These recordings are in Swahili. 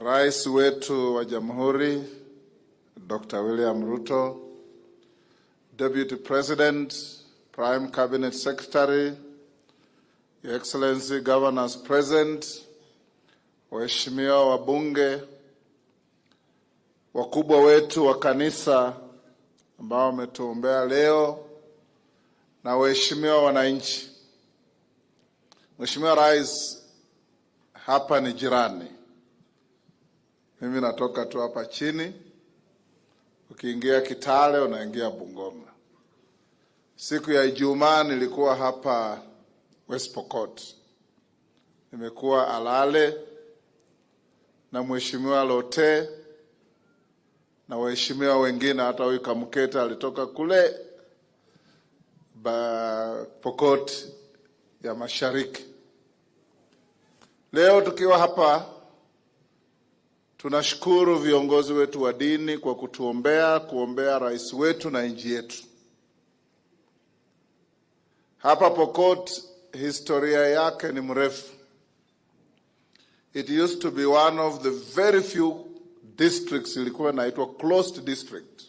Rais wetu wa Jamhuri Dr. William Ruto, Deputy President, Prime Cabinet Secretary, Your Excellency Governors present, waheshimiwa wabunge, wakubwa wetu wa kanisa ambao wametuombea leo, na waheshimiwa wananchi. Mheshimiwa Rais, hapa ni jirani. Mimi natoka tu hapa chini. Ukiingia Kitale unaingia Bungoma. Siku ya Ijumaa nilikuwa hapa West Pokot. Nimekuwa Alale na Mheshimiwa Lote na waheshimiwa wengine, hata huyu Kamuketa alitoka kule Pokot ya Mashariki. Leo tukiwa hapa tunashukuru viongozi wetu wa dini kwa kuombea rais wetu na nchi yetu. Hapa Pokot historia yake ni mrefu. It used to be one of the very few districts ilikuwa inaitwa closed district,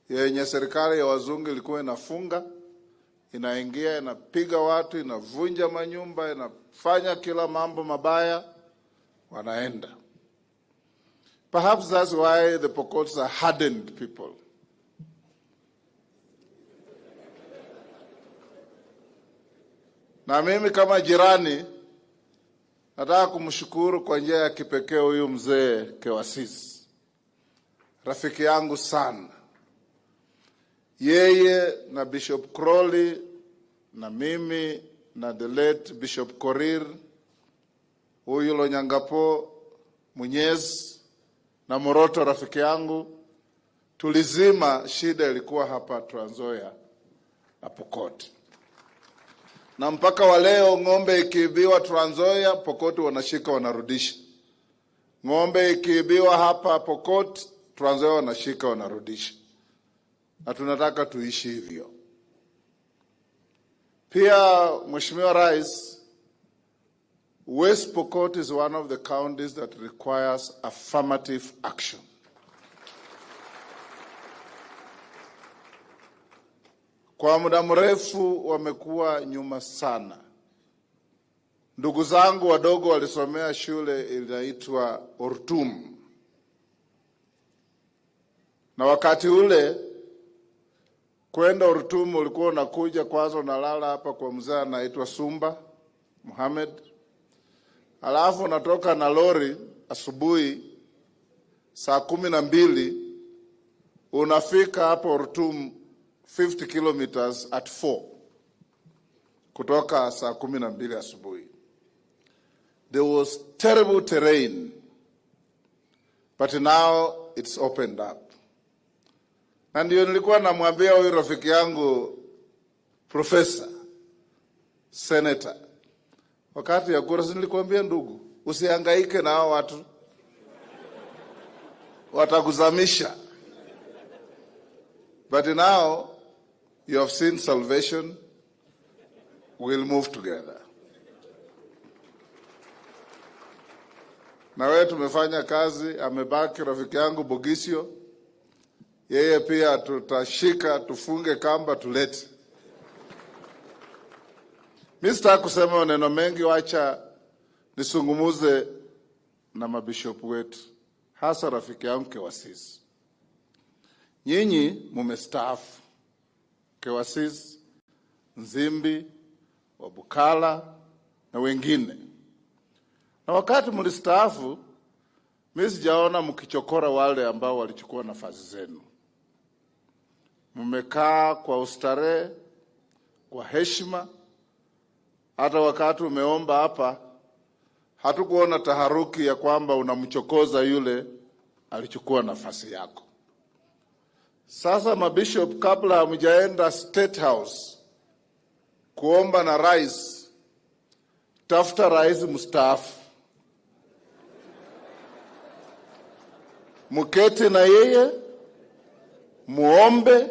yenye serikali ya wazungu ilikuwa inafunga, inaingia, inapiga watu, inavunja manyumba, inafanya kila mambo mabaya, wanaenda. Perhaps that's why the Pokots are hardened people. Na mimi kama jirani nataka kumshukuru kwa njia ya kipekee huyu mzee Kewasisi, rafiki yangu sana. Yeye na Bishop Crowley na mimi na the late Bishop Korir, huyu Lonyangapo Munyezi na Moroto rafiki yangu, tulizima shida ilikuwa hapa Trans Nzoia na Pokot. Na mpaka wa leo ng'ombe ikiibiwa Trans Nzoia, Pokot wanashika wanarudisha. Ng'ombe ikiibiwa hapa Pokot, Trans Nzoia wanashika wanarudisha. Na tunataka tuishi hivyo. Pia Mheshimiwa Rais, West Pokot is one of the counties that requires affirmative action. Kwa muda mrefu wamekuwa nyuma sana. Ndugu zangu wadogo walisomea shule inaitwa Ortum. Na wakati ule kwenda Ortum ulikuwa unakuja kwanza unalala hapa kwa mzee anaitwa Sumba Mohamed. Alafu unatoka na lori asubuhi saa 12 unafika hapo Ortum 50 kilometers at 4 kutoka saa 12 asubuhi. There was terrible terrain, but now it's opened up. Na ndio nilikuwa namwambia huyu rafiki yangu professor, senator, wakati ya kura nilikwambia, ndugu, usihangaike na hao watu, watakuzamisha. But now you have seen salvation. We'll move together. Na wewe tumefanya kazi, amebaki rafiki yangu Bogisio. Yeye pia tutashika, tufunge kamba, tulete. Mimi sitaki kusema neno mengi, wacha nisungumuze na mabishopu wetu, hasa rafiki yangu Kewasisi. Nyinyi mumestaafu. Kewasisi, Nzimbi, Wabukala na wengine. Na wakati mlistaafu, mimi sijaona mkichokora wale ambao walichukua nafasi zenu. Mmekaa kwa ustarehe, kwa heshima. Hata wakati umeomba hapa, hatukuona taharuki ya kwamba unamchokoza yule alichukua nafasi yako. Sasa mabishop, kabla hamjaenda State House kuomba na rais, tafuta rais mstaafu, muketi na yeye, muombe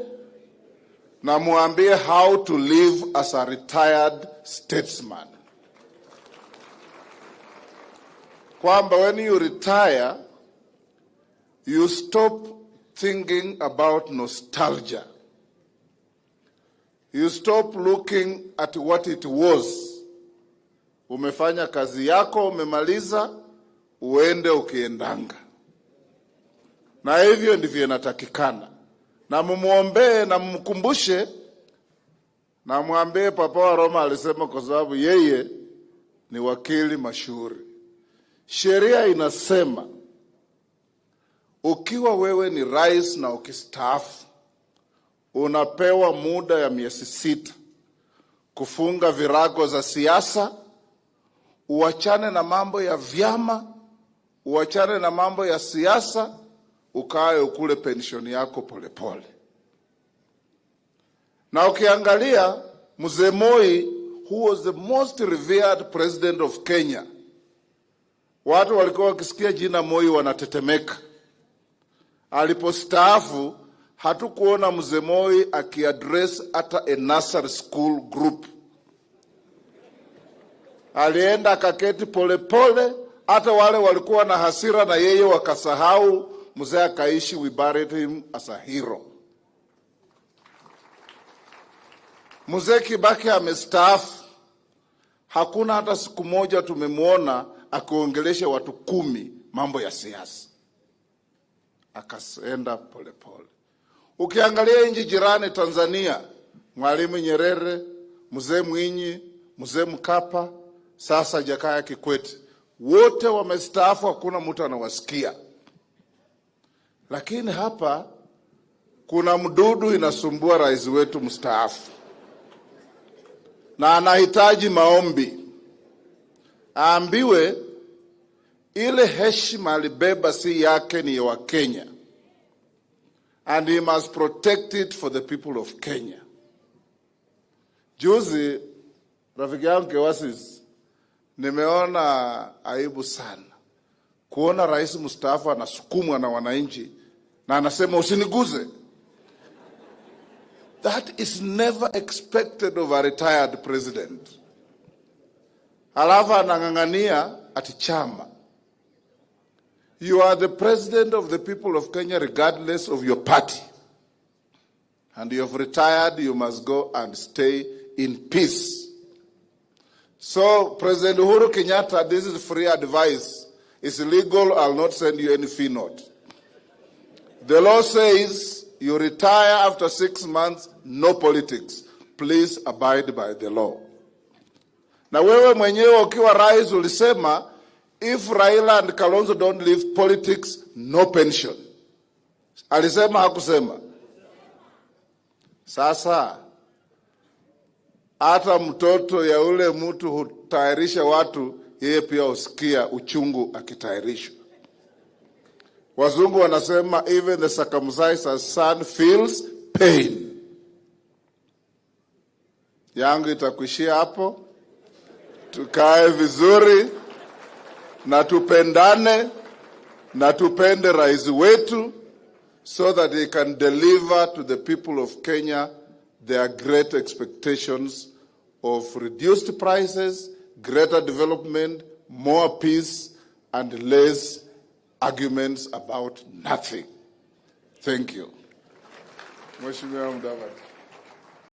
na muambie how to live as a retired statesman. kwamba when you retire, you stop thinking about nostalgia. You stop looking at what it was. Umefanya kazi yako, umemaliza, uende ukiendanga. Na hivyo ndivyo inatakikana. Na mumuombee na mkumbushe, na mwambie Papa wa Roma alisema kwa sababu yeye ni wakili mashuhuri. Sheria inasema ukiwa wewe ni rais na ukistaafu, unapewa muda ya miezi 6 kufunga virago za siasa, uachane na mambo ya vyama, uachane na mambo ya siasa, ukae ukule pensioni yako polepole. Na ukiangalia Mzee Moi, who was the most revered president of Kenya, watu walikuwa wakisikia jina Moi wanatetemeka. Alipostaafu hatukuona Mzee Moi akiaddress hata a nursery school group. Alienda akaketi polepole, hata wale walikuwa na hasira na yeye wakasahau. Mzee akaishi, we buried him as a hero. Mzee Kibaki amestaafu, hakuna hata siku moja tumemwona akiongelesha watu 10 mambo ya siasa. Akaenda polepole. Ukiangalia nchi jirani Tanzania, Mwalimu Nyerere, Mzee Mwinyi, Mzee Mkapa, sasa Jakaya Kikwete, wote wamestaafu, hakuna mtu anawasikia. Lakini hapa kuna mdudu inasumbua rais wetu mstaafu, na anahitaji maombi. Aambiwe ile heshima alibeba si yake, ni ya Kenya, and he must protect it for the people of Kenya. Juzi rafiki yangu Kewasis, nimeona aibu sana kuona rais mstaafu anasukumwa na wananchi na anasema usiniguze. That is never expected of a retired president. Alafu anang'ang'ania ati chama. You are the president of the people of Kenya regardless of your party. And you have retired, you must go and stay in peace. So, President Uhuru Kenyatta, this is free advice. It's illegal, I'll not send you any fee note. The law says you retire after 6 months, no politics. Please abide by the law. Na wewe mwenyewe ukiwa rais ulisema, if Raila and Kalonzo don't leave politics, no pension. Alisema hakusema? Sasa, hata mtoto ya ule mtu hutayarisha watu, yeye pia usikia uchungu akitayarishwa. Wazungu wanasema, even the circumcised son feels pain. Yangu itakuishia hapo. Tukae vizuri, na tupendane, na tupende rais wetu, so that he can deliver to the people of Kenya their great expectations of reduced prices, greater development, more peace, and less arguments about nothing. Thank you. Mheshimiwa Mudavadi.